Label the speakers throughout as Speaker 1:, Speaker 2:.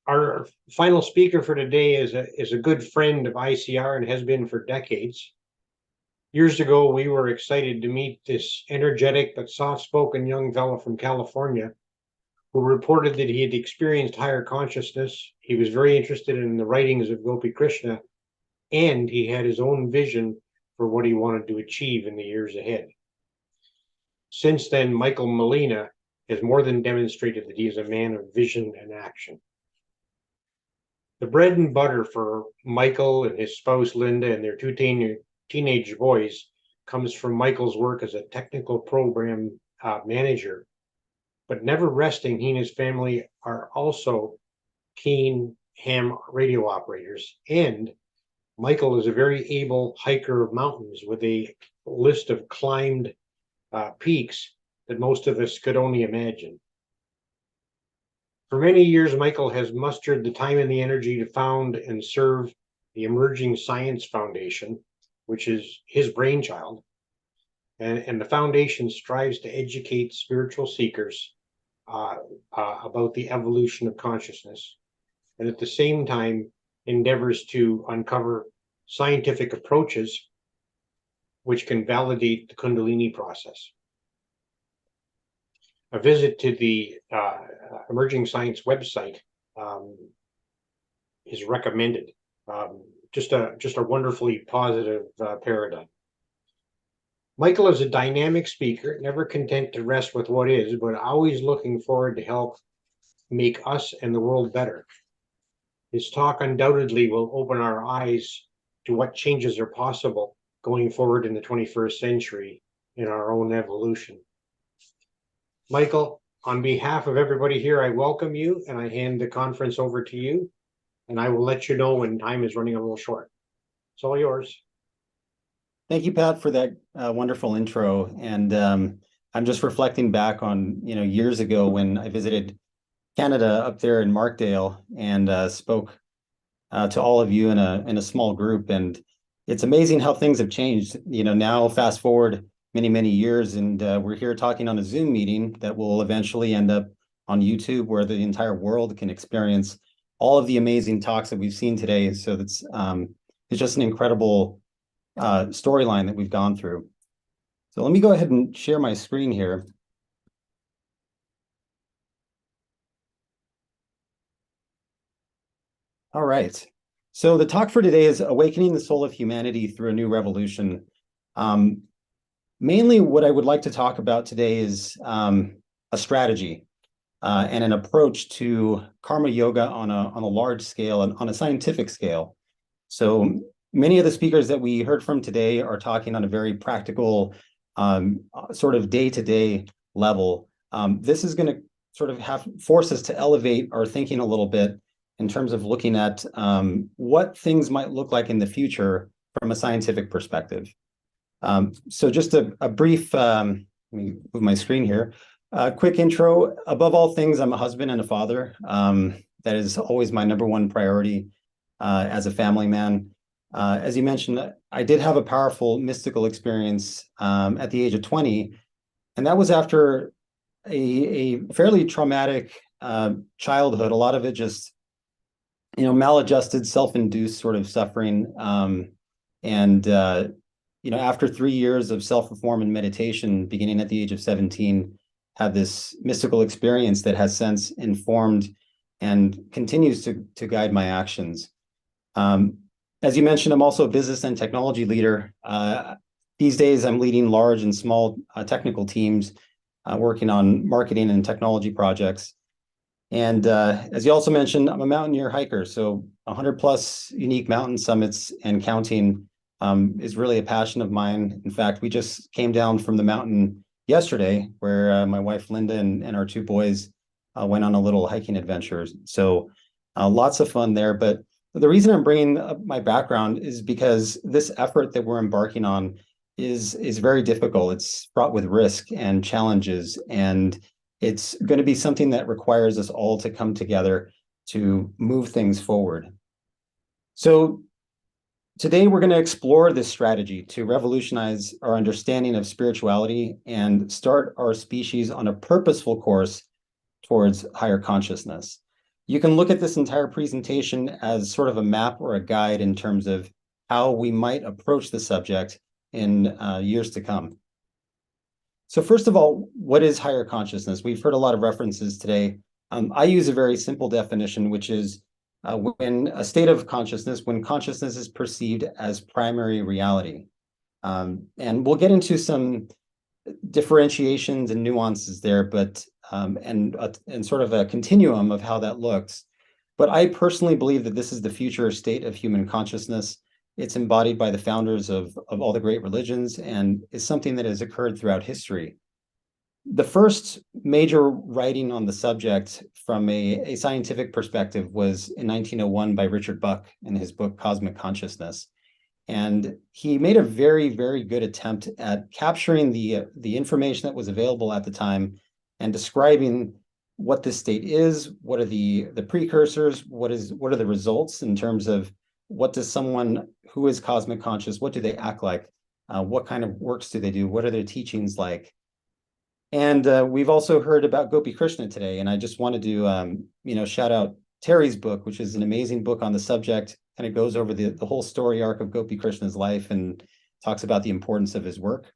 Speaker 1: Our final speaker for today is a good friend of ICR and has been for decades. Years ago, we were excited to meet this energetic but soft-spoken young fellow from California who reported that he had experienced higher consciousness. He was very interested in the writings of Gopi Krishna, and he had his own vision for what he wanted to achieve in the years ahead. Since then, Michael Molina has more than demonstrated that he is a man of vision and action. The bread and butter for Michael and his spouse Linda and their two teenage boys comes from Michael's work as a technical program manager. But never resting, he and his family are also keen ham radio operators. And Michael is a very able hiker of mountains with a list of climbed peaks that most of us could only imagine. For many years, Michael has mustered the time and the energy to found and serve the Emerging Science Foundation, which is his brainchild. And the foundation strives to educate spiritual seekers about the evolution of consciousness, and at the same time endeavors to uncover scientific approaches which can validate the Kundalini process. A visit to the Emerging Science website is recommended. Just a wonderfully positive paradigm. Michael is a dynamic speaker, never content to rest with what is, but always looking forward to help make us and the world better. His talk undoubtedly will open our eyes to what changes are possible going forward in the 21st century in our own evolution. Michael, on behalf of everybody here, I welcome you and I hand the conference over to you, and I will let you know when time is running a little short. It's all yours.
Speaker 2: Thank you, Pat, for that wonderful intro. And I'm just reflecting back on, years ago when I visited Canada up there in Markdale and spoke to all of you in a small group. And it's amazing how things have changed. Now fast forward many years, and we're here talking on a Zoom meeting that will eventually end up on YouTube, where the entire world can experience all of the amazing talks that we've seen today. So it's just an incredible storyline that we've gone through. So let me go ahead and share my screen here. All right. So the talk for today is Awakening the Soul of Humanity Through a New Revolution. Mainly what I would like to talk about today is a strategy and an approach to karma yoga on a large scale and on a scientific scale. So many of the speakers that we heard from today are talking on a very practical sort of day-to-day level. This is going to sort of force us to elevate our thinking a little bit in terms of looking at what things might look like in the future from a scientific perspective. So just a brief, let me move my screen here. Quick intro. Above all things, I'm a husband and a father. That is always my number one priority as a family man. As you mentioned, I did have a powerful mystical experience at the age of 20, and that was after a fairly traumatic childhood. A lot of it just, maladjusted, self-induced sort of suffering. After 3 years of self-reform and meditation, beginning at the age of 17, had this mystical experience that has since informed and continues to guide my actions. As you mentioned, I'm also a business and technology leader. These days, I'm leading large and small technical teams, working on marketing and technology projects. And as you also mentioned, I'm a mountaineer hiker. So 100 plus unique mountain summits and counting is really a passion of mine. In fact, we just came down from the mountain yesterday where my wife, Linda, and our two boys went on a little hiking adventure. So lots of fun there. But the reason I'm bringing up my background is because this effort that we're embarking on is very difficult. It's fraught with risk and challenges, and it's going to be something that requires us all to come together to move things forward. So today we're going to explore this strategy to revolutionize our understanding of spirituality and start our species on a purposeful course towards higher consciousness. You can look at this entire presentation as sort of a map or a guide in terms of how we might approach the subject in years to come. So first of all, what is higher consciousness? We've heard a lot of references today. I use a very simple definition, which is when a state of consciousness, when consciousness is perceived as primary reality. And we'll get into some differentiations and nuances there, but and sort of a continuum of how that looks. But I personally believe that this is the future state of human consciousness. It's embodied by the founders of all the great religions and is something that has occurred throughout history. The first major writing on the subject from a scientific perspective was in 1901 by Richard Buck in his book Cosmic Consciousness. And he made a very, very good attempt at capturing the information that was available at the time and describing what this state is, what are the precursors, what are the results in terms of what does someone who is cosmic conscious, what do they act like? What kind of works do they do? What are their teachings like? And we've also heard about Gopi Krishna today, and I just wanted to shout out Terry's book, which is an amazing book on the subject, and it goes over the whole story arc of Gopi Krishna's life and talks about the importance of his work.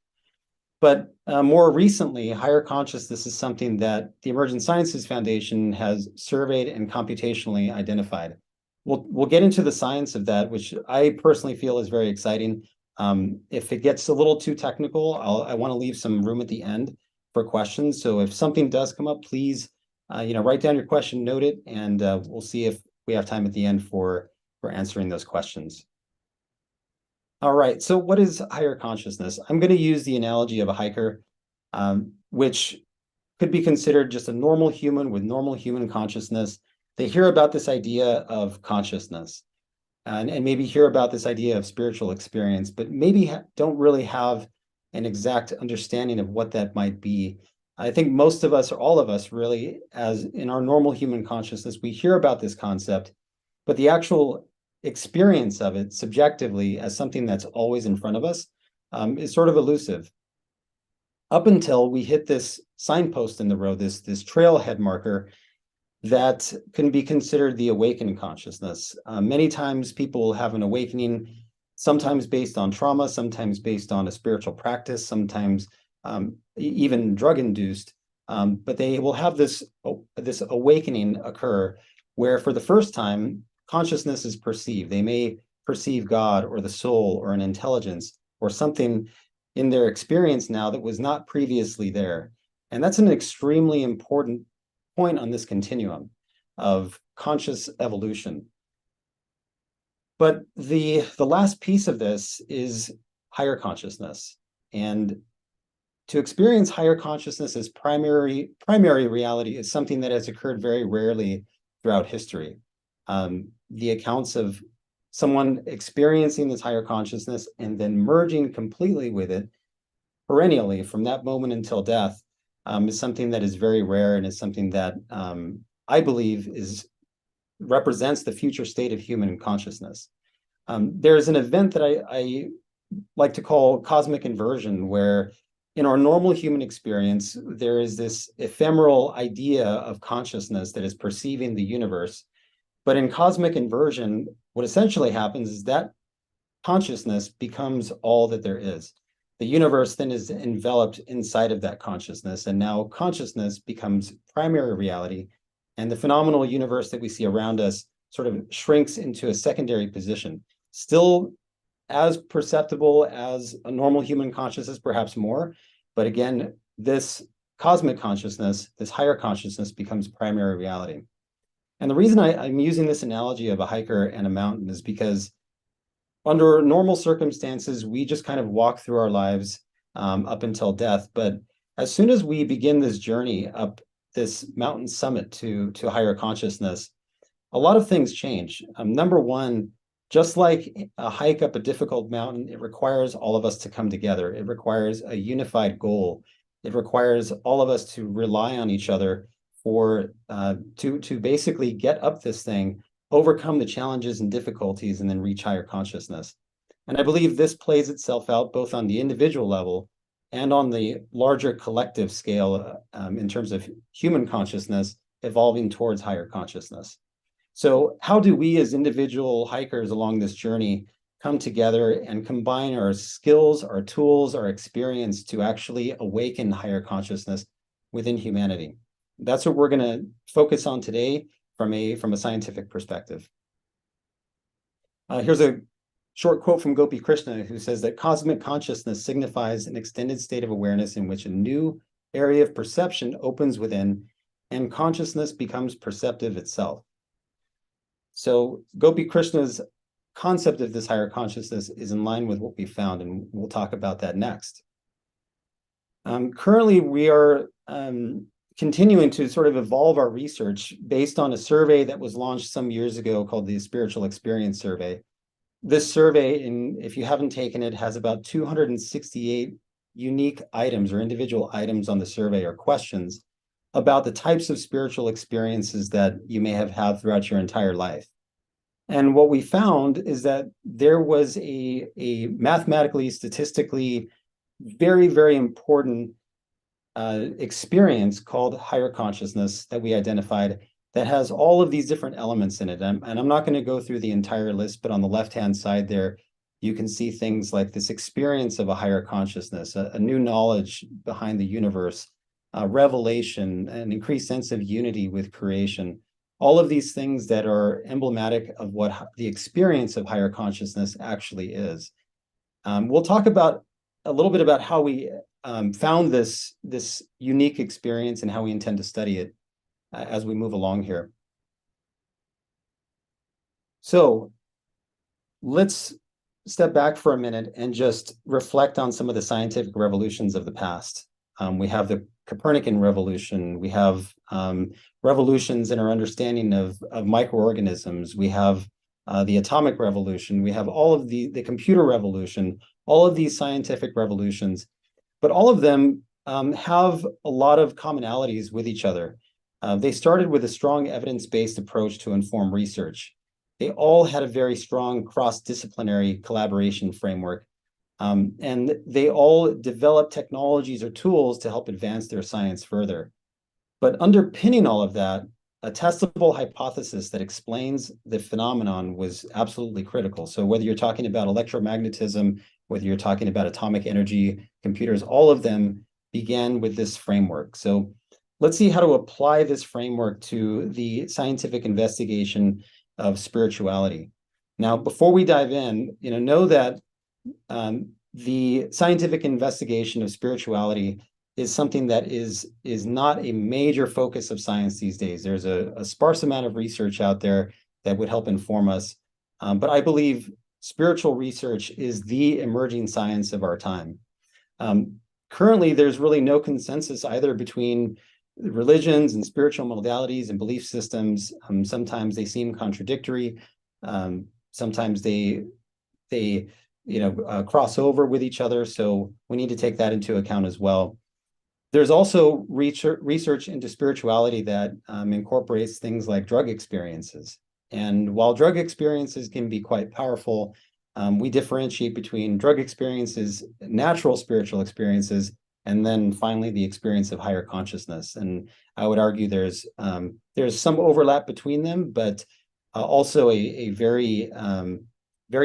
Speaker 2: But more recently, higher consciousness is something that the Emergent Sciences Foundation has surveyed and computationally identified. We'll get into the science of that, which I personally feel is very exciting. If it gets a little too technical, I want to leave some room at the end for questions. So if something does come up, please, write down your question, note it, and we'll see if we have time at the end for answering those questions. All right, so what is higher consciousness? I'm going to use the analogy of a hiker, which could be considered just a normal human with normal human consciousness. They hear about this idea of consciousness and maybe hear about this idea of spiritual experience, but maybe don't really have an exact understanding of what that might be. I think most of us, or all of us really, as in our normal human consciousness, we hear about this concept, but the actual experience of it subjectively as something that's always in front of us is sort of elusive. Up until we hit this signpost in the road, this trailhead marker that can be considered the awakened consciousness. Many times people will have an awakening, sometimes based on trauma, sometimes based on a spiritual practice, sometimes even drug-induced, but they will have this awakening occur where for the first time, consciousness is perceived. They may perceive God or the soul or an intelligence or something in their experience now that was not previously there. And that's an extremely important point on this continuum of conscious evolution. But the last piece of this is higher consciousness. And to experience higher consciousness as primary reality is something that has occurred very rarely throughout history. The accounts of someone experiencing this higher consciousness and then merging completely with it perennially from that moment until death is something that is very rare and is something that I believe represents the future state of human consciousness. There's an event that I like to call cosmic inversion, where in our normal human experience, there is this ephemeral idea of consciousness that is perceiving the universe. But in cosmic inversion, what essentially happens is that consciousness becomes all that there is. The universe then is enveloped inside of that consciousness, and now consciousness becomes primary reality, and the phenomenal universe that we see around us sort of shrinks into a secondary position. Still as perceptible as a normal human consciousness, perhaps more, but again, this cosmic consciousness, this higher consciousness becomes primary reality. And the reason I'm using this analogy of a hiker and a mountain is because under normal circumstances, we just kind of walk through our lives up until death. But as soon as we begin this journey up this mountain summit to higher consciousness, a lot of things change. Number one, just like a hike up a difficult mountain, it requires all of us to come together. It requires a unified goal. It requires all of us to rely on each other to basically get up this thing, overcome the challenges and difficulties, and then reach higher consciousness. And I believe this plays itself out both on the individual level and on the larger collective scale in terms of human consciousness evolving towards higher consciousness. So how do we as individual hikers along this journey come together and combine our skills, our tools, our experience to actually awaken higher consciousness within humanity? That's what we're going to focus on today from a scientific perspective. Here's a short quote from Gopi Krishna, who says that cosmic consciousness signifies an extended state of awareness in which a new area of perception opens within and consciousness becomes perceptive itself. So Gopi Krishna's concept of this higher consciousness is in line with what we found, and we'll talk about that next. Currently, we are continuing to sort of evolve our research based on a survey that was launched some years ago called the Spiritual Experience Survey. This survey, if you haven't taken it, has about 268 unique items or individual items on the survey or questions about the types of spiritual experiences that you may have had throughout your entire life. And what we found is that there was a mathematically, statistically, very, very important experience called higher consciousness that we identified that has all of these different elements in it. And I'm not going to go through the entire list, but on the left-hand side there, you can see things like this experience of a higher consciousness, a new knowledge behind the universe, revelation, an increased sense of unity with creation. All of these things that are emblematic of what the experience of higher consciousness actually is. We'll talk about a little bit about how we found this unique experience and how we intend to study it as we move along here. So let's step back for a minute and just reflect on some of the scientific revolutions of the past. We have the Copernican revolution. We have revolutions in our understanding of microorganisms. We have the atomic revolution. We have all of the computer revolution, all of these scientific revolutions, but all of them have a lot of commonalities with each other. They started with a strong evidence-based approach to inform research. They all had a very strong cross-disciplinary collaboration framework, and they all developed technologies or tools to help advance their science further. But underpinning all of that, a testable hypothesis that explains the phenomenon was absolutely critical. So whether you're talking about electromagnetism, whether you're talking about atomic energy, computers, all of them began with this framework. So let's see how to apply this framework to the scientific investigation of spirituality. Now, before we dive in, know that the scientific investigation of spirituality is something that is not a major focus of science these days. There's a sparse amount of research out there that would help inform us. But I believe spiritual research is the emerging science of our time. Currently, there's really no consensus either between religions and spiritual modalities and belief systems. Sometimes they seem contradictory. Sometimes they cross over with each other. So we need to take that into account as well. There's also research into spirituality that incorporates things like drug experiences. And while drug experiences can be quite powerful, we differentiate between drug experiences, natural spiritual experiences, and then finally the experience of higher consciousness. And I would argue there's some overlap between them, but also a very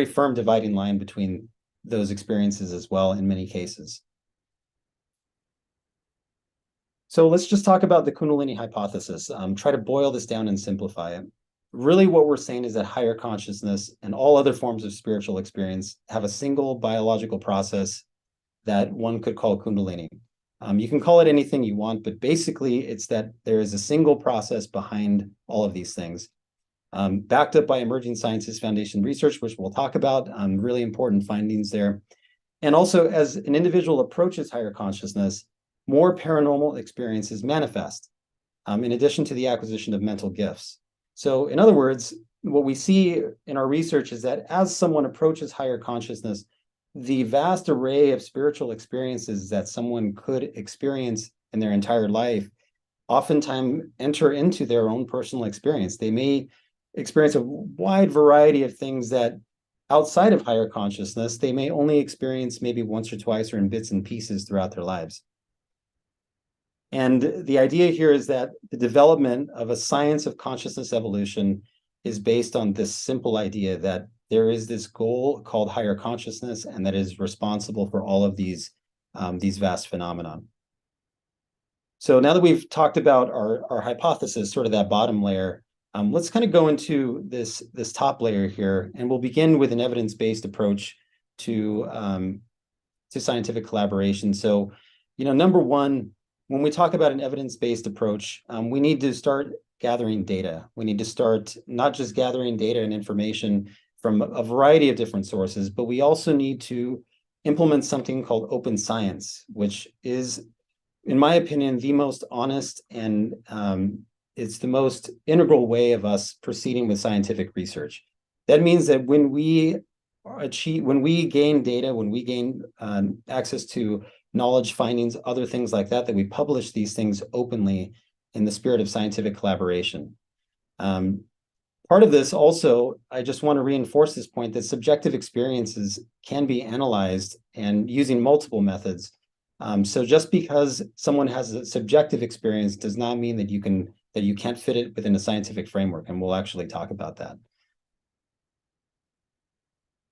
Speaker 2: firm dividing line between those experiences as well in many cases. So let's just talk about the Kundalini hypothesis. Try to boil this down and simplify it. Really what we're saying is that higher consciousness and all other forms of spiritual experience have a single biological process that one could call Kundalini. You can call it anything you want, but basically it's that there is a single process behind all of these things. Backed up by Emerging Sciences Foundation research, which we'll talk about, really important findings there. And also, as an individual approaches higher consciousness, more paranormal experiences manifest, in addition to the acquisition of mental gifts. So in other words, what we see in our research is that as someone approaches higher consciousness, the vast array of spiritual experiences that someone could experience in their entire life oftentimes enter into their own personal experience. They may experience a wide variety of things that outside of higher consciousness, they may only experience maybe once or twice or in bits and pieces throughout their lives. And the idea here is that the development of a science of consciousness evolution is based on this simple idea that there is this goal called higher consciousness, and that is responsible for all of these vast phenomena. So now that we've talked about our hypothesis, sort of that bottom layer, let's kind of go into this top layer here, and we'll begin with an evidence-based approach to scientific collaboration. So, number one, when we talk about an evidence-based approach, we need to start gathering data. We need to start not just gathering data and information from a variety of different sources, but we also need to implement something called open science, which is, in my opinion, the most honest and it's the most integral way of us proceeding with scientific research. That means that when we gain data, when we gain access to knowledge, findings, other things like that, that we publish these things openly in the spirit of scientific collaboration. Part of this also, I just want to reinforce this point that subjective experiences can be analyzed and using multiple methods. So just because someone has a subjective experience does not mean that you can't fit it within a scientific framework, and we'll actually talk about that.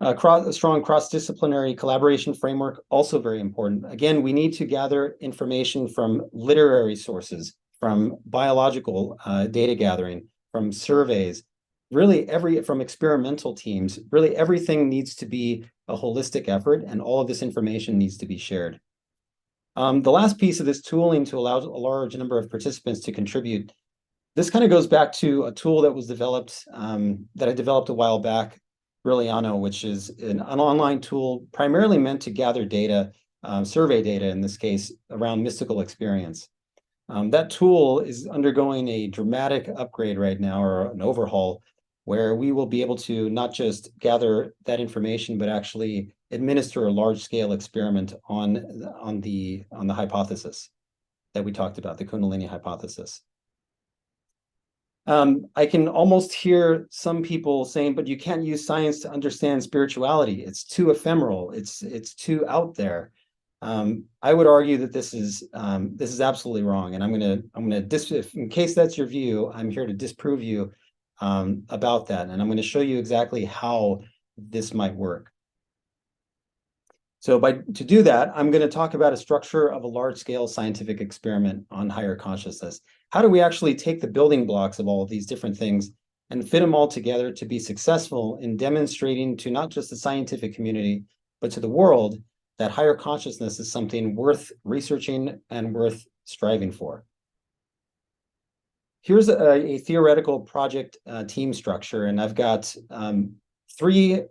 Speaker 2: A strong cross-disciplinary collaboration framework, also very important. Again, we need to gather information from literary sources, from biological data gathering, from surveys, really from experimental teams. Really everything needs to be a holistic effort, and all of this information needs to be shared. The last piece of this tooling to allow a large number of participants to contribute, this kind of goes back to a tool that was developed, that I developed a while back, Brilliano, which is an online tool primarily meant to gather data, survey data in this case, around mystical experience. That tool is undergoing a dramatic upgrade right now, or an overhaul, where we will be able to not just gather that information, but actually administer a large-scale experiment on the hypothesis that we talked about, the Kundalini hypothesis. I can almost hear some people saying, but you can't use science to understand spirituality. It's too ephemeral. It's too out there. I would argue that this is absolutely wrong. And I'm gonna in case that's your view, I'm here to disprove you about that. And I'm going to show you exactly how this might work. So to do that, I'm going to talk about a structure of a large-scale scientific experiment on higher consciousness. How do we actually take the building blocks of all of these different things and fit them all together to be successful in demonstrating to not just the scientific community, but to the world that higher consciousness is something worth researching and worth striving for? Here's a theoretical project team structure, and I've got 3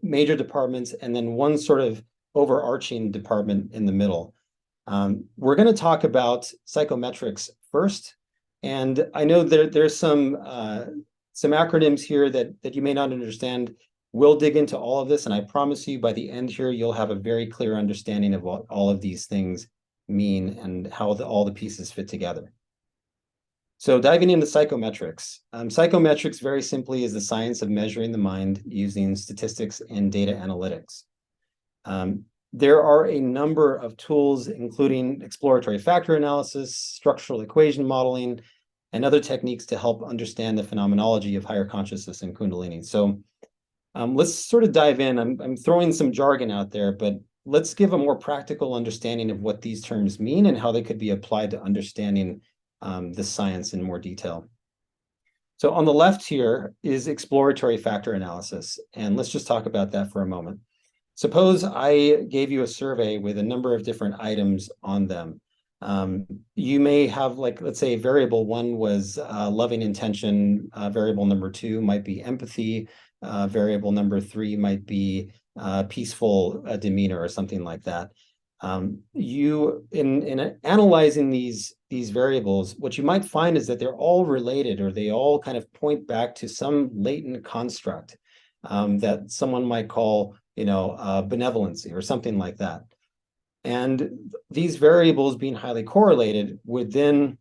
Speaker 2: major departments and then one sort of overarching department in the middle. We're going to talk about psychometrics first, and I know there's some acronyms here that you may not understand. We'll dig into all of this, and I promise you by the end here, you'll have a very clear understanding of what all of these things mean and how all the pieces fit together. So diving into psychometrics. Psychometrics, very simply, is the science of measuring the mind using statistics and data analytics. There are a number of tools, including exploratory factor analysis, structural equation modeling, and other techniques to help understand the phenomenology of higher consciousness and Kundalini. So let's sort of dive in. I'm throwing some jargon out there, but let's give a more practical understanding of what these terms mean and how they could be applied to understanding this science in more detail. So on the left here is exploratory factor analysis, and let's just talk about that for a moment. Suppose I gave you a survey with a number of different items on them. You may have, like, let's say variable 1 was loving intention, variable number 2 might be empathy, variable number 3 might be peaceful demeanor or something like that. In analyzing these variables, what you might find is that they're all related, or they all kind of point back to some latent construct that someone might call, benevolency or something like that. And these variables being highly correlated would then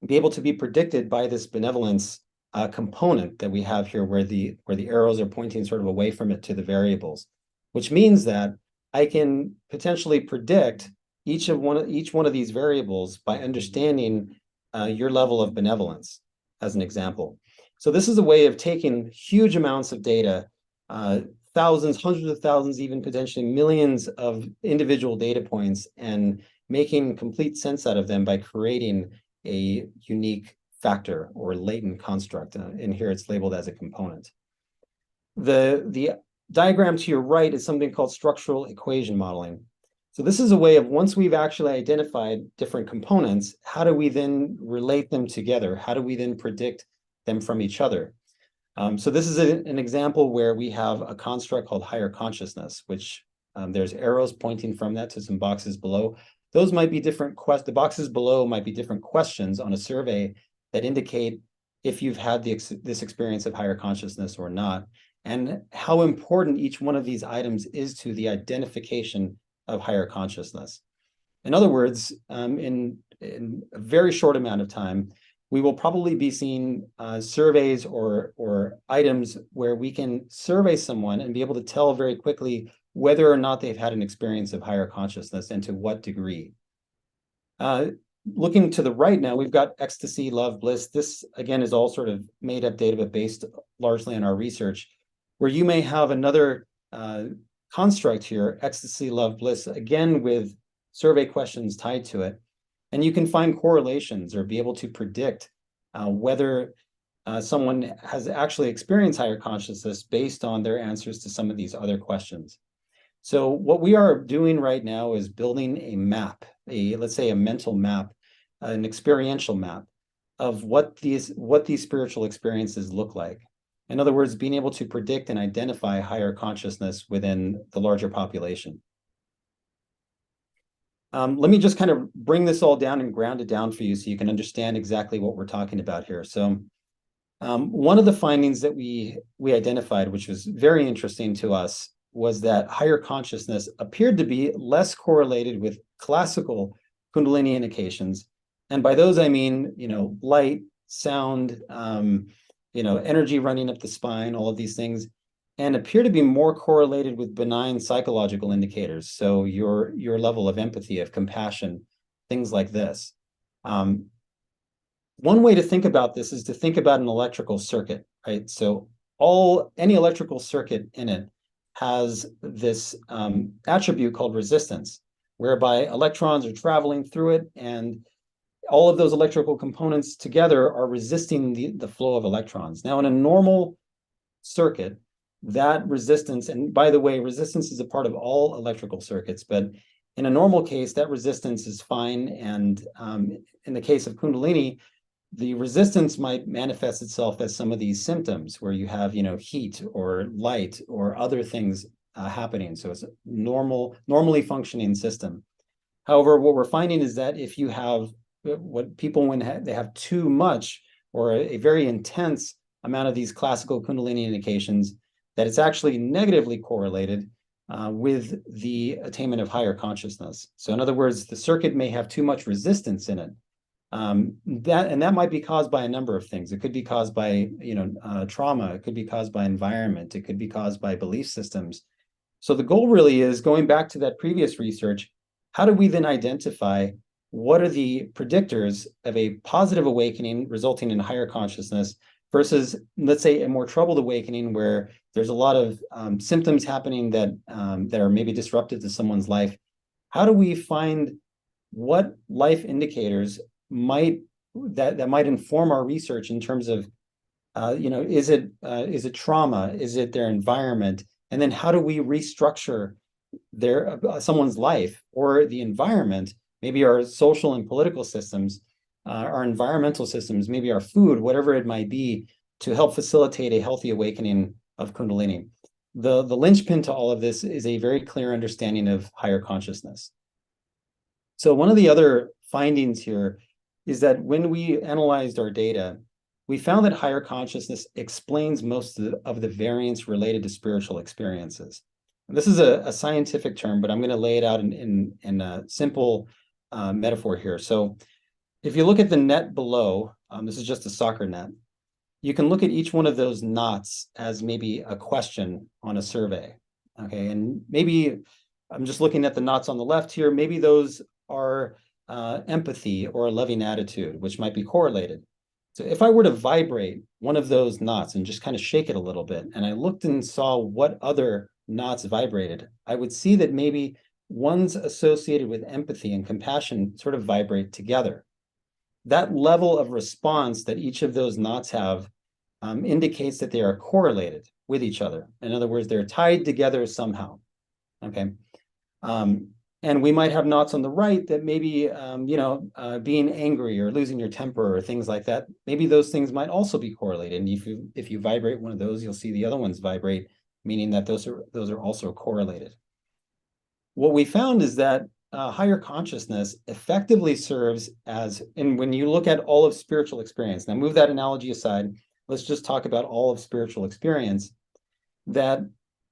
Speaker 2: be able to be predicted by this benevolence component that we have here, where the arrows are pointing sort of away from it to the variables, which means that I can potentially predict each one of these variables by understanding your level of benevolence, as an example. So this is a way of taking huge amounts of data, thousands, hundreds of thousands, even potentially millions of individual data points, and making complete sense out of them by creating a unique factor or latent construct. And here it's labeled as a component. The diagram to your right is something called structural equation modeling. So this is a way of, once we've actually identified different components, how do we then relate them together? How do we then predict them from each other? So this is an example where we have a construct called higher consciousness, which there's arrows pointing from that to some boxes below. Those might be different the boxes below might be different questions on a survey that indicate if you've had this experience of higher consciousness or not, and how important each one of these items is to the identification of higher consciousness. In other words, in a very short amount of time, we will probably be seeing surveys or items where we can survey someone and be able to tell very quickly whether or not they've had an experience of higher consciousness and to what degree. Looking to the right now, we've got ecstasy, love, bliss. This, again, is all sort of made up data, but based largely on our research, where you may have another construct here, ecstasy, love, bliss, again, with survey questions tied to it. And you can find correlations or be able to predict whether someone has actually experienced higher consciousness based on their answers to some of these other questions. So what we are doing right now is building a map, let's say a mental map, an experiential map of what these spiritual experiences look like. In other words, being able to predict and identify higher consciousness within the larger population. Let me just kind of bring this all down and ground it down for you so you can understand exactly what we're talking about here. So one of the findings that we identified, which was very interesting to us, was that higher consciousness appeared to be less correlated with classical Kundalini indications. And by those, I mean, light, sound, energy running up the spine, all of these things, and appear to be more correlated with benign psychological indicators. So your level of empathy, of compassion, things like this. One way to think about this is to think about an electrical circuit, right? So any electrical circuit in it has this attribute called resistance, whereby electrons are traveling through it, and all of those electrical components together are resisting the flow of electrons. Now, in a normal circuit, that resistance, and by the way, resistance is a part of all electrical circuits, but in a normal case, that resistance is fine. And in the case of Kundalini, the resistance might manifest itself as some of these symptoms where you have, heat or light or other things happening. So it's a normally functioning system. However, what we're finding is that if you have when they have too much or a very intense amount of these classical Kundalini indications, that it's actually negatively correlated with the attainment of higher consciousness. So in other words, the circuit may have too much resistance in it. That might be caused by a number of things. It could be caused by trauma. It could be caused by environment. It could be caused by belief systems. So the goal really is, going back to that previous research, how do we then identify what are the predictors of a positive awakening resulting in higher consciousness versus, let's say, a more troubled awakening where there's a lot of symptoms happening that are maybe disruptive to someone's life? How do we find what life indicators might inform our research in terms of, is it trauma? Is it their environment? And then how do we restructure someone's life or the environment, maybe our social and political systems, our environmental systems, maybe our food, whatever it might be, to help facilitate a healthy awakening of Kundalini? The linchpin to all of this is a very clear understanding of higher consciousness. So one of the other findings here is that when we analyzed our data, we found that higher consciousness explains most of the variance related to spiritual experiences. And this is a scientific term, but I'm going to lay it out in a simple metaphor here. So if you look at the net below, this is just a soccer net, you can look at each one of those knots as maybe a question on a survey. Okay, and maybe I'm just looking at the knots on the left here. Maybe those are empathy or a loving attitude, which might be correlated. So if I were to vibrate one of those knots and just kind of shake it a little bit, and I looked and saw what other knots vibrated, I would see that maybe ones associated with empathy and compassion sort of vibrate together. That level of response that each of those knots have indicates that they are correlated with each other. In other words, they're tied together somehow. Okay. And we might have knots on the right that maybe, being angry or losing your temper or things like that. Maybe those things might also be correlated. And if you vibrate one of those, you'll see the other ones vibrate, meaning that those are also correlated. What we found is that higher consciousness effectively serves as, and when you look at all of spiritual experience, now move that analogy aside, let's just talk about all of spiritual experience, that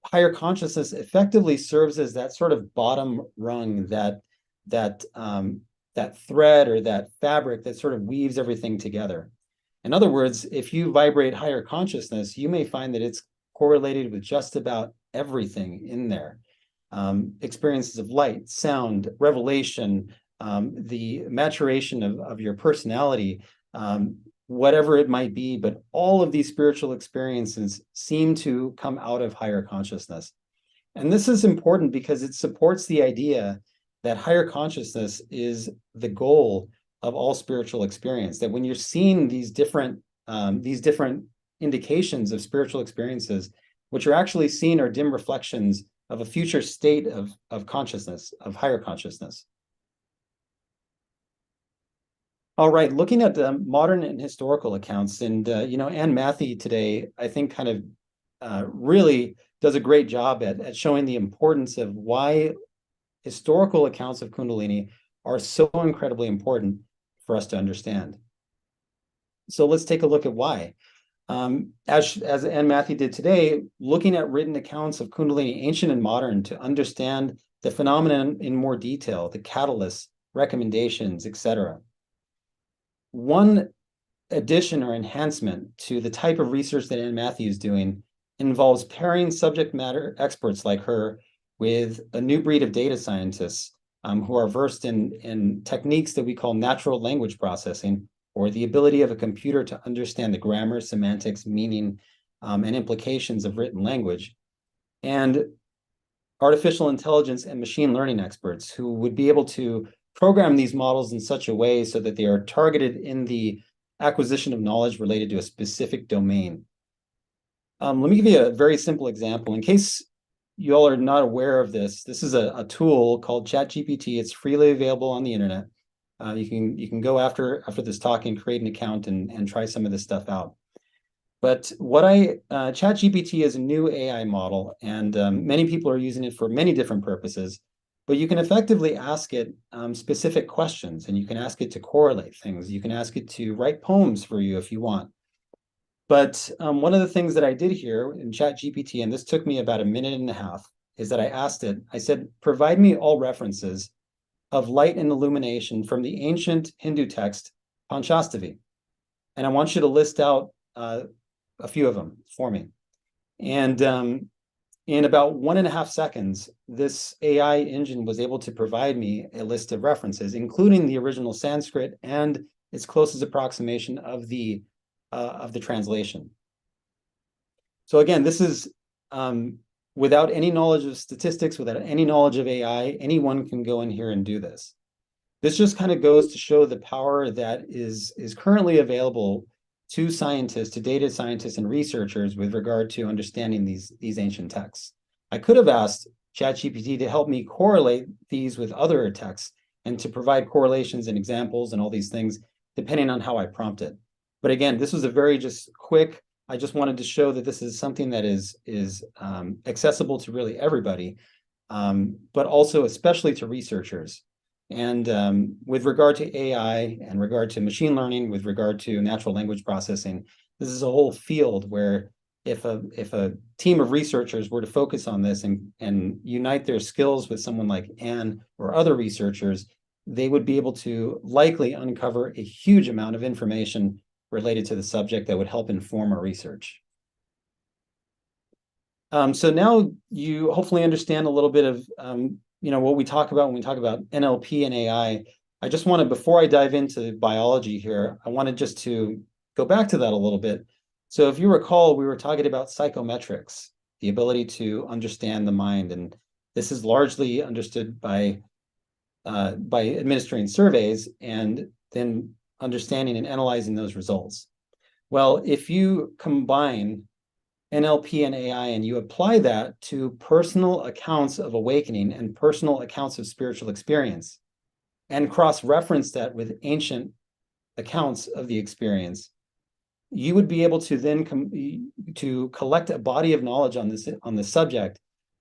Speaker 2: higher consciousness effectively serves as that sort of bottom rung, that thread or that fabric that sort of weaves everything together. In other words, if you vibrate higher consciousness, you may find that it's correlated with just about everything in there. Experiences of light, sound, revelation, the maturation of your personality, whatever it might be, but all of these spiritual experiences seem to come out of higher consciousness. And this is important because it supports the idea that higher consciousness is the goal of all spiritual experience, that when you're seeing these different indications of spiritual experiences, what you're actually seeing are dim reflections of a future state of consciousness, of higher consciousness. All right, looking at modern and historical accounts, and Anne Matthey today, I think, kind of really does a great job at showing the importance of why historical accounts of Kundalini are so incredibly important for us to understand. So let's take a look at why. As Anne Matthey did today, looking at written accounts of Kundalini, ancient and modern, to understand the phenomenon in more detail, the catalysts, recommendations, etc. One addition or enhancement to the type of research that Anne Matthey is doing involves pairing subject matter experts like her with a new breed of data scientists who are versed in techniques that we call natural language processing, or the ability of a computer to understand the grammar, semantics, meaning, and implications of written language, and artificial intelligence and machine learning experts who would be able to program these models in such a way so that they are targeted in the acquisition of knowledge related to a specific domain. Let me give you a very simple example. In case you all are not aware of this, this is a tool called ChatGPT. It's freely available on the internet. You can go after this talk and create an account and try some of this stuff out. But ChatGPT is a new AI model, and many people are using it for many different purposes. But you can effectively ask it specific questions, and you can ask it to correlate things. You can ask it to write poems for you if you want. But one of the things that I did here in ChatGPT, and this took me about a minute and a half, is that I said, provide me all references of light and illumination from the ancient Hindu text Panchastavi. And I want you to list out a few of them for me. And in about 1.5 seconds, this AI engine was able to provide me a list of references, including the original Sanskrit and its closest approximation of the translation. So again, this is without any knowledge of statistics, without any knowledge of AI, anyone can go in here and do this. This just kind of goes to show the power that is currently available to scientists, to data scientists and researchers with regard to understanding these ancient texts. I could have asked ChatGPT to help me correlate these with other texts and to provide correlations and examples and all these things, depending on how I prompt it. But again, this was a very just quick, I just wanted to show that this is something that is accessible to really everybody, but also especially to researchers. And with regard to AI and regard to machine learning, with regard to natural language processing, this is a whole field where if a team of researchers were to focus on this and unite their skills with someone like Anne or other researchers, they would be able to likely uncover a huge amount of information related to the subject that would help inform our research. So now you hopefully understand a little bit of what we talk about when we talk about NLP and AI. I just wanted, before I dive into biology here, I wanted just to go back to that a little bit. So if you recall, we were talking about psychometrics, the ability to understand the mind, and this is largely understood by administering surveys and then understanding and analyzing those results. Well, if you combine NLP and AI and you apply that to personal accounts of awakening and personal accounts of spiritual experience, and cross-reference that with ancient accounts of the experience, you would be able to then to collect a body of knowledge on this subject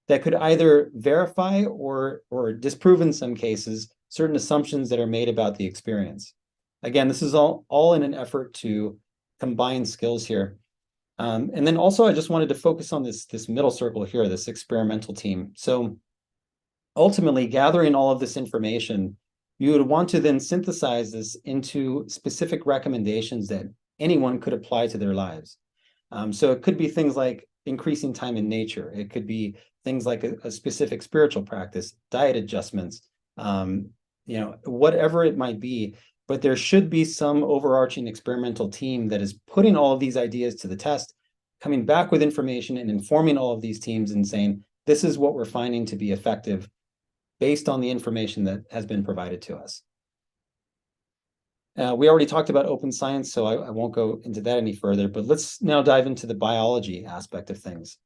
Speaker 2: that could either verify or disprove in some cases certain assumptions that are made about the experience. Again, this is all in an effort to combine skills here. And then also I just wanted to focus on this middle circle here, this experimental team. So ultimately, gathering all of this information, you would want to then synthesize this into specific recommendations that anyone could apply to their lives. So it could be things like increasing time in nature. It could be things like a specific spiritual practice, diet adjustments, whatever it might be. But there should be some overarching experimental team that is putting all of these ideas to the test, coming back with information and informing all of these teams and saying, this is what we're finding to be effective based on the information that has been provided to us. We already talked about open science, so I won't go into that any further, but let's now dive into the biology aspect of things.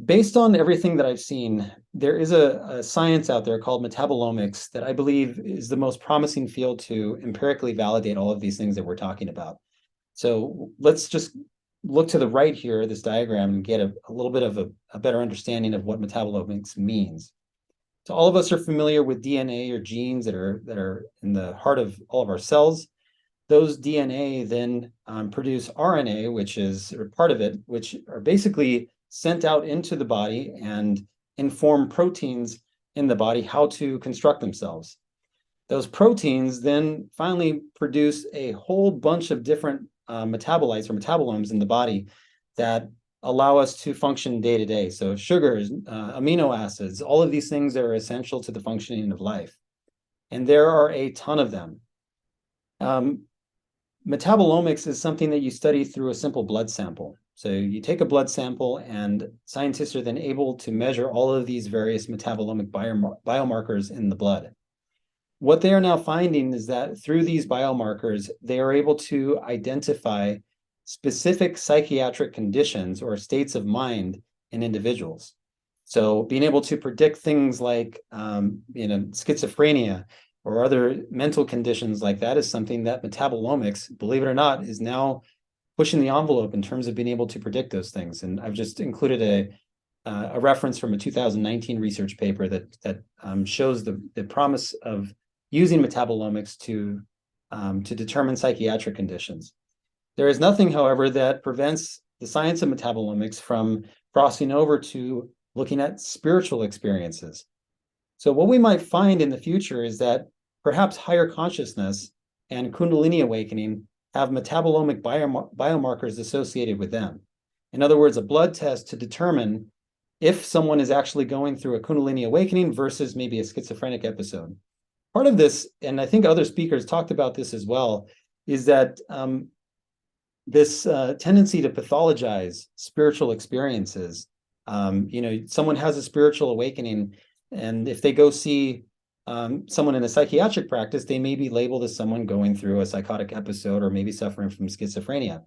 Speaker 2: Based on everything that I've seen, there is a science out there called metabolomics that I believe is the most promising field to empirically validate all of these things that we're talking about. So let's just look to the right here, this diagram, and get a little bit of a better understanding of what metabolomics means. So all of us are familiar with DNA or genes that are in the heart of all of our cells. Those DNA then produce RNA, which is or part of it, which are basically sent out into the body and inform proteins in the body how to construct themselves. Those proteins then finally produce a whole bunch of different metabolites or metabolomes in the body that allow us to function day to day. So sugars, amino acids, all of these things that are essential to the functioning of life. And there are a ton of them. Metabolomics is something that you study through a simple blood sample. So you take a blood sample and scientists are then able to measure all of these various metabolomic biomarkers in the blood. What they are now finding is that through these biomarkers, they are able to identify specific psychiatric conditions or states of mind in individuals. So being able to predict things like schizophrenia or other mental conditions like that is something that metabolomics, believe it or not, is now pushing the envelope in terms of being able to predict those things. And I've just included a reference from a 2019 research paper that shows the promise of using metabolomics to determine psychiatric conditions. There is nothing, however, that prevents the science of metabolomics from crossing over to looking at spiritual experiences. So what we might find in the future is that perhaps higher consciousness and Kundalini awakening have metabolomic biomarkers associated with them. In other words, a blood test to determine if someone is actually going through a Kundalini awakening versus maybe a schizophrenic episode. Part of this, and I think other speakers talked about this as well, is that this tendency to pathologize spiritual experiences. Someone has a spiritual awakening, and if they go see someone in a psychiatric practice, they may be labeled as someone going through a psychotic episode or maybe suffering from schizophrenia.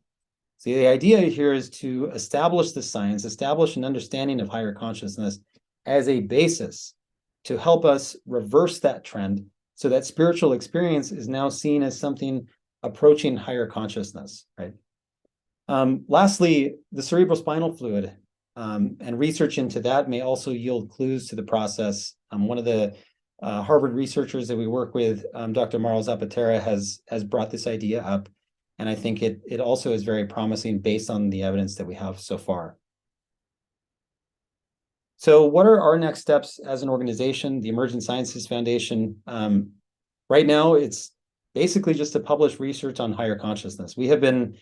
Speaker 2: So the idea here is to establish the science, establish an understanding of higher consciousness as a basis to help us reverse that trend so that spiritual experience is now seen as something approaching higher consciousness, right? Lastly, the cerebrospinal fluid and research into that may also yield clues to the process. One of the Harvard researchers that we work with, Dr. Mauro Zapatera, has brought this idea up, and I think it also is very promising based on the evidence that we have so far. So what are our next steps as an organization, the Emergent Sciences Foundation? Right now, it's basically just to publish research on higher consciousness. We have been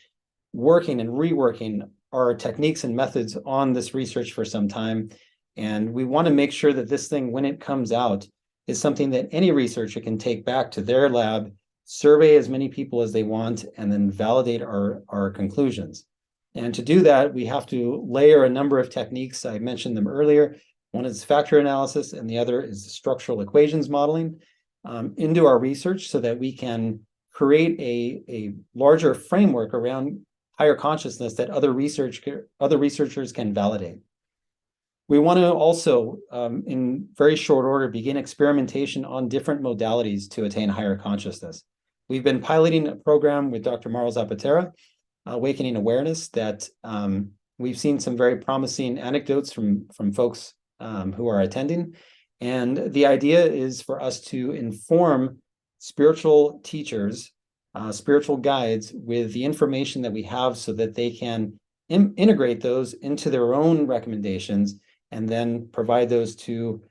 Speaker 2: working and reworking our techniques and methods on this research for some time, and we want to make sure that this thing, when it comes out, is something that any researcher can take back to their lab survey as many people as they want, and then validate our conclusions. And to do that, we have to layer a number of techniques. I mentioned them earlier. One is factor analysis, and the other is the structural equations modeling into our research so that we can create a larger framework around higher consciousness that other researchers can validate. We want to also, in very short order, begin experimentation on different modalities to attain higher consciousness. We've been piloting a program with Dr. Mauro Zapatera, Awakening Awareness, that we've seen some very promising anecdotes from folks who are attending. And the idea is for us to inform spiritual teachers, spiritual guides with the information that we have so that they can integrate those into their own recommendations and then provide those to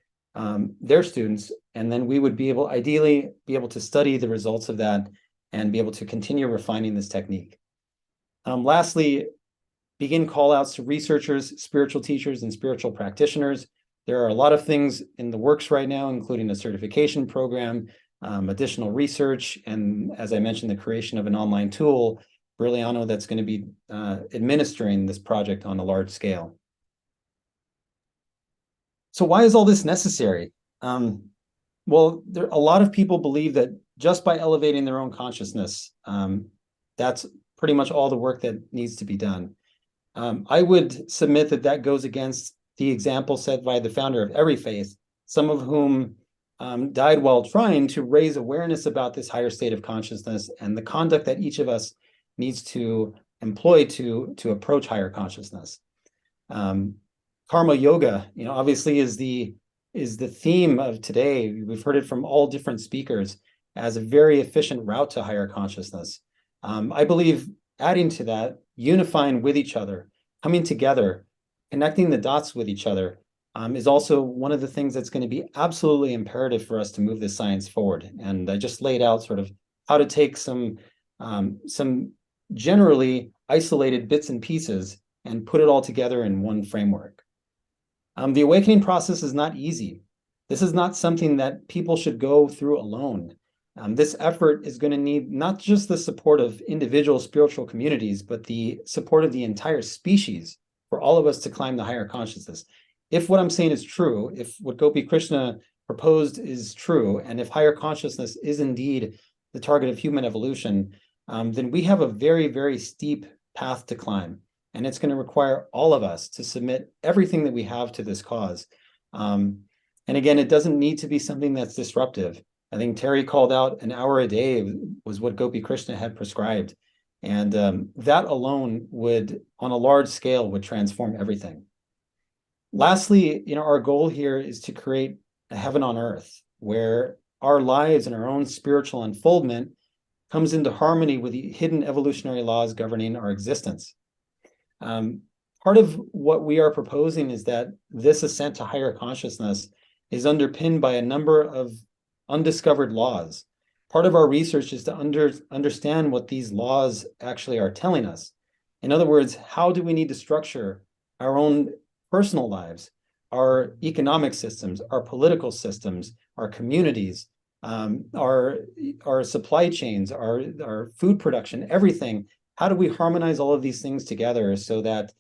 Speaker 2: their students. And then we would ideally be able to study the results of that and be able to continue refining this technique. Lastly, begin call outs to researchers, spiritual teachers, and spiritual practitioners. There are a lot of things in the works right now, including a certification program, additional research, and as I mentioned, the creation of an online tool, Brilliano, that's going to be administering this project on a large scale. So why is all this necessary? Well, a lot of people believe that just by elevating their own consciousness, that's pretty much all the work that needs to be done. I would submit that that goes against the example set by the founder of every faith, some of whom died while trying to raise awareness about this higher state of consciousness and the conduct that each of us needs to employ to approach higher consciousness. Karma yoga, obviously is the theme of today. We've heard it from all different speakers as a very efficient route to higher consciousness. I believe adding to that, unifying with each other, coming together, connecting the dots with each other is also one of the things that's going to be absolutely imperative for us to move this science forward. And I just laid out sort of how to take some generally isolated bits and pieces and put it all together in one framework. The awakening process is not easy. This is not something that people should go through alone. This effort is going to need not just the support of individual spiritual communities, but the support of the entire species for all of us to climb the higher consciousness. If what I'm saying is true, if what Gopi Krishna proposed is true, and if higher consciousness is indeed the target of human evolution, then we have a very, very steep path to climb. And it's going to require all of us to submit everything that we have to this cause. And again, it doesn't need to be something that's disruptive. I think Terry called out an hour a day was what Gopi Krishna had prescribed. And that alone would, on a large scale, would transform everything. Lastly, our goal here is to create a heaven on earth where our lives and our own spiritual unfoldment comes into harmony with the hidden evolutionary laws governing our existence. Part of what we are proposing is that this ascent to higher consciousness is underpinned by a number of undiscovered laws. Part of our research is to understand what these laws actually are telling us. In other words, how do we need to structure our own personal lives, our economic systems, our political systems, our communities, our supply chains, our food production, everything. How do we harmonize all of these things together so that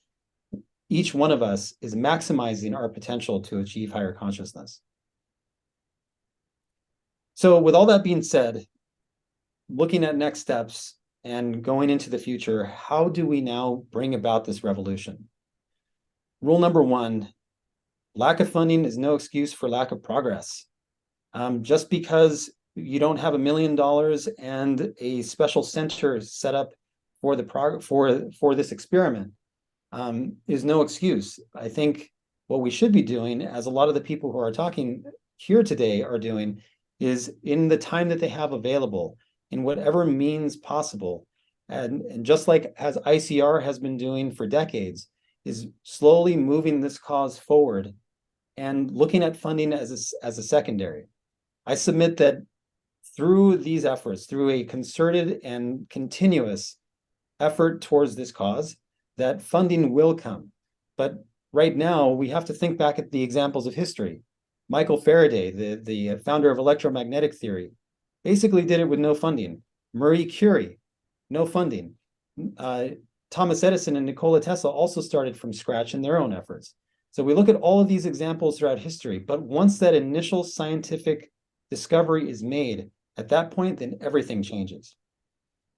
Speaker 2: each one of us is maximizing our potential to achieve higher consciousness? So with all that being said, looking at next steps and going into the future, how do we now bring about this revolution? Rule number one, lack of funding is no excuse for lack of progress. Just because you don't have $1 million and a special center set up for this experiment is no excuse. I think what we should be doing, as a lot of the people who are talking here today are doing, is in the time that they have available, in whatever means possible, and just like as ICR has been doing for decades, is slowly moving this cause forward and looking at funding as a secondary. I submit that through these efforts, through a concerted and continuous effort towards this cause, that funding will come. But right now, we have to think back at the examples of history. Michael Faraday, the founder of electromagnetic theory, basically did it with no funding. Marie Curie, no funding. Thomas Edison and Nikola Tesla also started from scratch in their own efforts. So we look at all of these examples throughout history, but once that initial scientific discovery is made, at that point, then everything changes.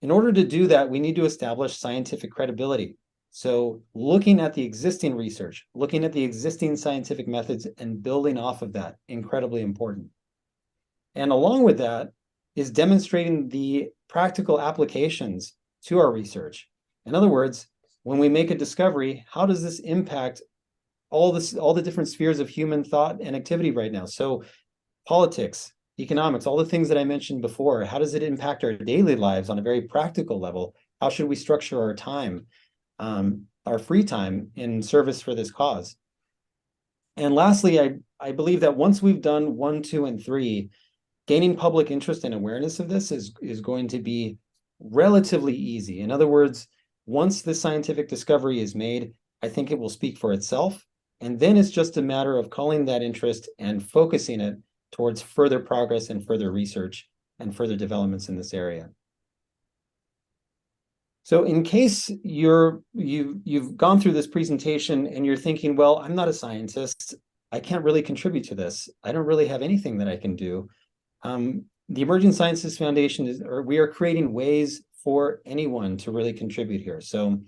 Speaker 2: In order to do that, we need to establish scientific credibility. So looking at the existing research, looking at the existing scientific methods and building off of that, incredibly important. And along with that is demonstrating the practical applications to our research. In other words, when we make a discovery, how does this impact all the different spheres of human thought and activity right now? So politics, economics, all the things that I mentioned before, how does it impact our daily lives on a very practical level? How should we structure our time, our free time in service for this cause? And lastly, I believe that once we've done 1, 2, and 3, gaining public interest and awareness of this is going to be relatively easy. In other words, once the scientific discovery is made, I think it will speak for itself. And then it's just a matter of calling that interest and focusing it towards further progress and further research and further developments in this area. So in case you've gone through this presentation and you're thinking, well, I'm not a scientist, I can't really contribute to this, I don't really have anything that I can do. The Emerging Sciences Foundation we are creating ways for anyone to really contribute here. So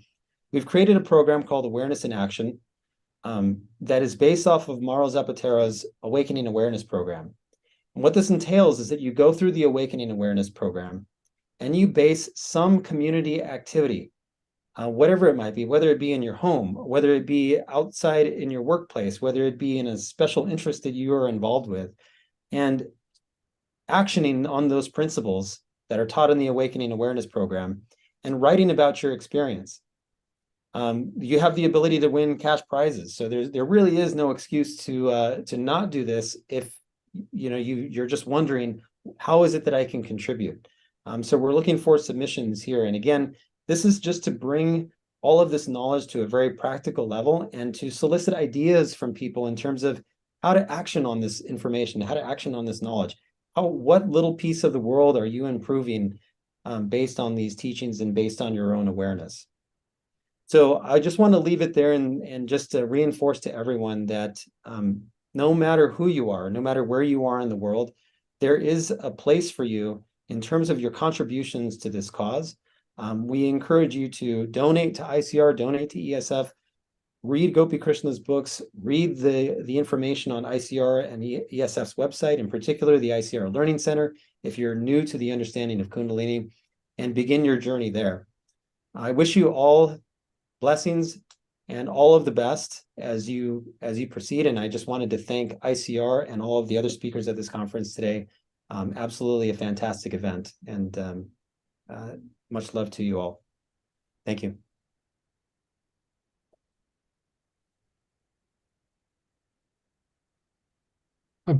Speaker 2: we've created a program called Awareness in Action that is based off of Mauro Zapatero's Awakening Awareness Program. And what this entails is that you go through the Awakening Awareness Program and you base some community activity, whatever it might be, whether it be in your home, whether it be outside in your workplace, whether it be in a special interest that you are involved with, and actioning on those principles that are taught in the Awakening Awareness Program and writing about your experience. You have the ability to win cash prizes. So there really is no excuse to not do this if you're just wondering, how is it that I can contribute? So we're looking for submissions here. And again, this is just to bring all of this knowledge to a very practical level and to solicit ideas from people in terms of how to action on this information, how to action on this knowledge. What little piece of the world are you improving based on these teachings and based on your own awareness? So I just want to leave it there and just to reinforce to everyone that no matter who you are, no matter where you are in the world, there is a place for you in terms of your contributions to this cause. We encourage you to donate to ICR, donate to ESF, read Gopi Krishna's books, read the information on ICR and ESF's website, in particular the ICR Learning Center, if you're new to the understanding of Kundalini, and begin your journey there. I wish you all blessings and all of the best as you proceed. And I just wanted to thank ICR and all of the other speakers at this conference today. Absolutely a fantastic event, and much love to you all. Thank you.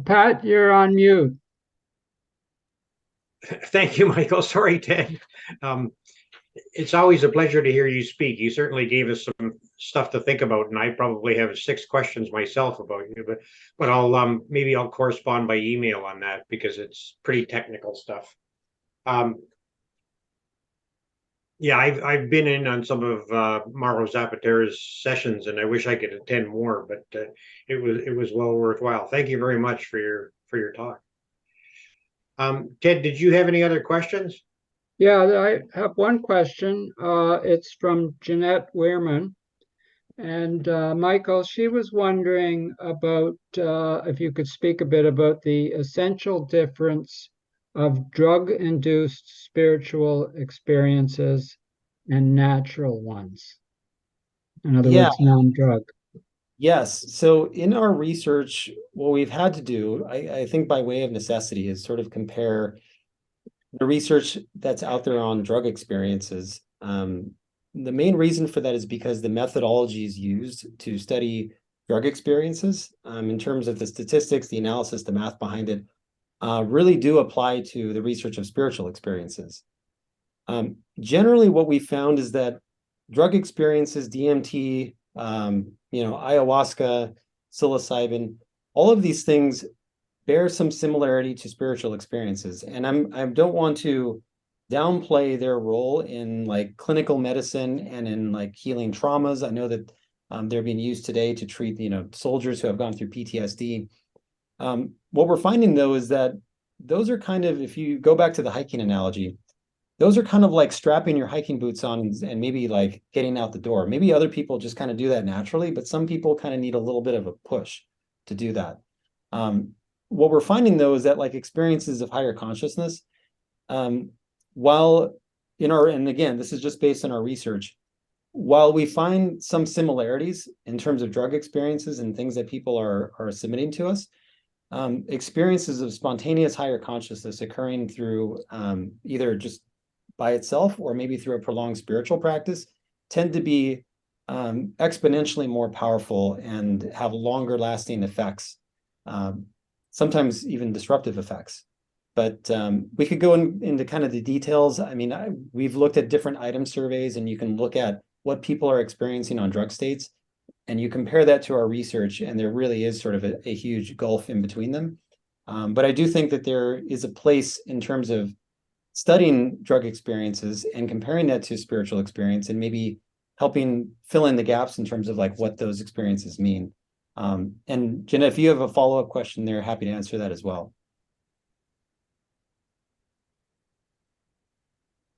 Speaker 3: Pat, you're on mute.
Speaker 1: Thank you, Michael. Sorry, Ted. It's always a pleasure to hear you speak. You certainly gave us some stuff to think about, and I probably have 6 questions myself about you, but I'll maybe I'll correspond by email on that because it's pretty technical stuff. Yeah, I've been in on some of Mauro Zapatero's sessions, and I wish I could attend more, but it was well worthwhile. Thank you very much for your talk. Ted, did you have any other questions?
Speaker 3: Yeah, I have one question. It's from Jeanette Weirman. And Michael, she was wondering about if you could speak a bit about the essential difference of drug-induced spiritual experiences and natural ones. In other words, non-drug.
Speaker 2: Yes. So in our research, what we've had to do, I think by way of necessity, is sort of compare the research that's out there on drug experiences. The main reason for that is because the methodologies used to study drug experiences, in terms of the statistics, the analysis, the math behind it, really do apply to the research of spiritual experiences. Generally, what we found is that drug experiences, DMT, ayahuasca, psilocybin, all of these things bear some similarity to spiritual experiences. And I don't want to downplay their role in like clinical medicine and in like healing traumas. I know that they're being used today to treat, soldiers who have gone through PTSD. What we're finding though is that those are kind of, if you go back to the hiking analogy, those are kind of like strapping your hiking boots on and maybe like getting out the door. Maybe other people just kind of do that naturally, but some people kind of need a little bit of a push to do that. What we're finding though is that like experiences of higher consciousness, while and again, this is just based on our research, while we find some similarities in terms of drug experiences and things that people are submitting to us, experiences of spontaneous higher consciousness occurring through either just by itself or maybe through a prolonged spiritual practice tend to be exponentially more powerful and have longer lasting effects, sometimes even disruptive effects. But we could go into kind of the details. I mean, we've looked at different item surveys, and you can look at what people are experiencing on drug states, and you compare that to our research, and there really is sort of a huge gulf in between them. But I do think that there is a place in terms of studying drug experiences and comparing that to spiritual experience and maybe helping fill in the gaps in terms of like what those experiences mean. And Jenna, if you have a follow-up question there, happy to answer that as well.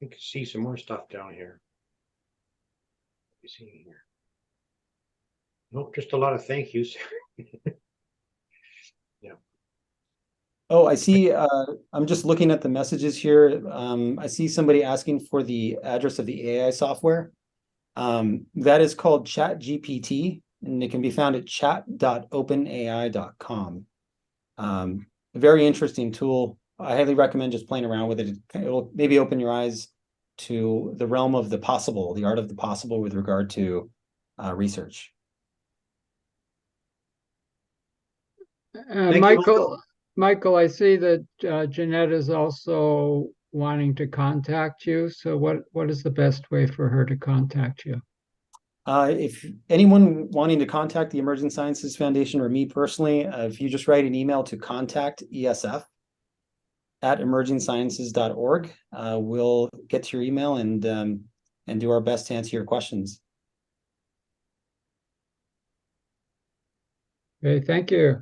Speaker 1: I can see some more stuff down here. Let me see here. Nope, just a lot of thank yous. Yeah.
Speaker 2: Oh, I see. I'm just looking at the messages here. I see somebody asking for the address of the AI software. That is called ChatGPT, and it can be found at chat.openai.com. A very interesting tool. I highly recommend just playing around with it. It'll maybe open your eyes to the realm of the possible, the art of the possible with regard to research.
Speaker 3: Michael, I see that Jeanette is also wanting to contact you. So what is the best way for her to contact you?
Speaker 2: If anyone wanting to contact the Emerging Sciences Foundation or me personally, if you just write an email to contact@emergingsciences.org, we'll get to your email and do our best to answer your questions.
Speaker 3: Okay, thank you.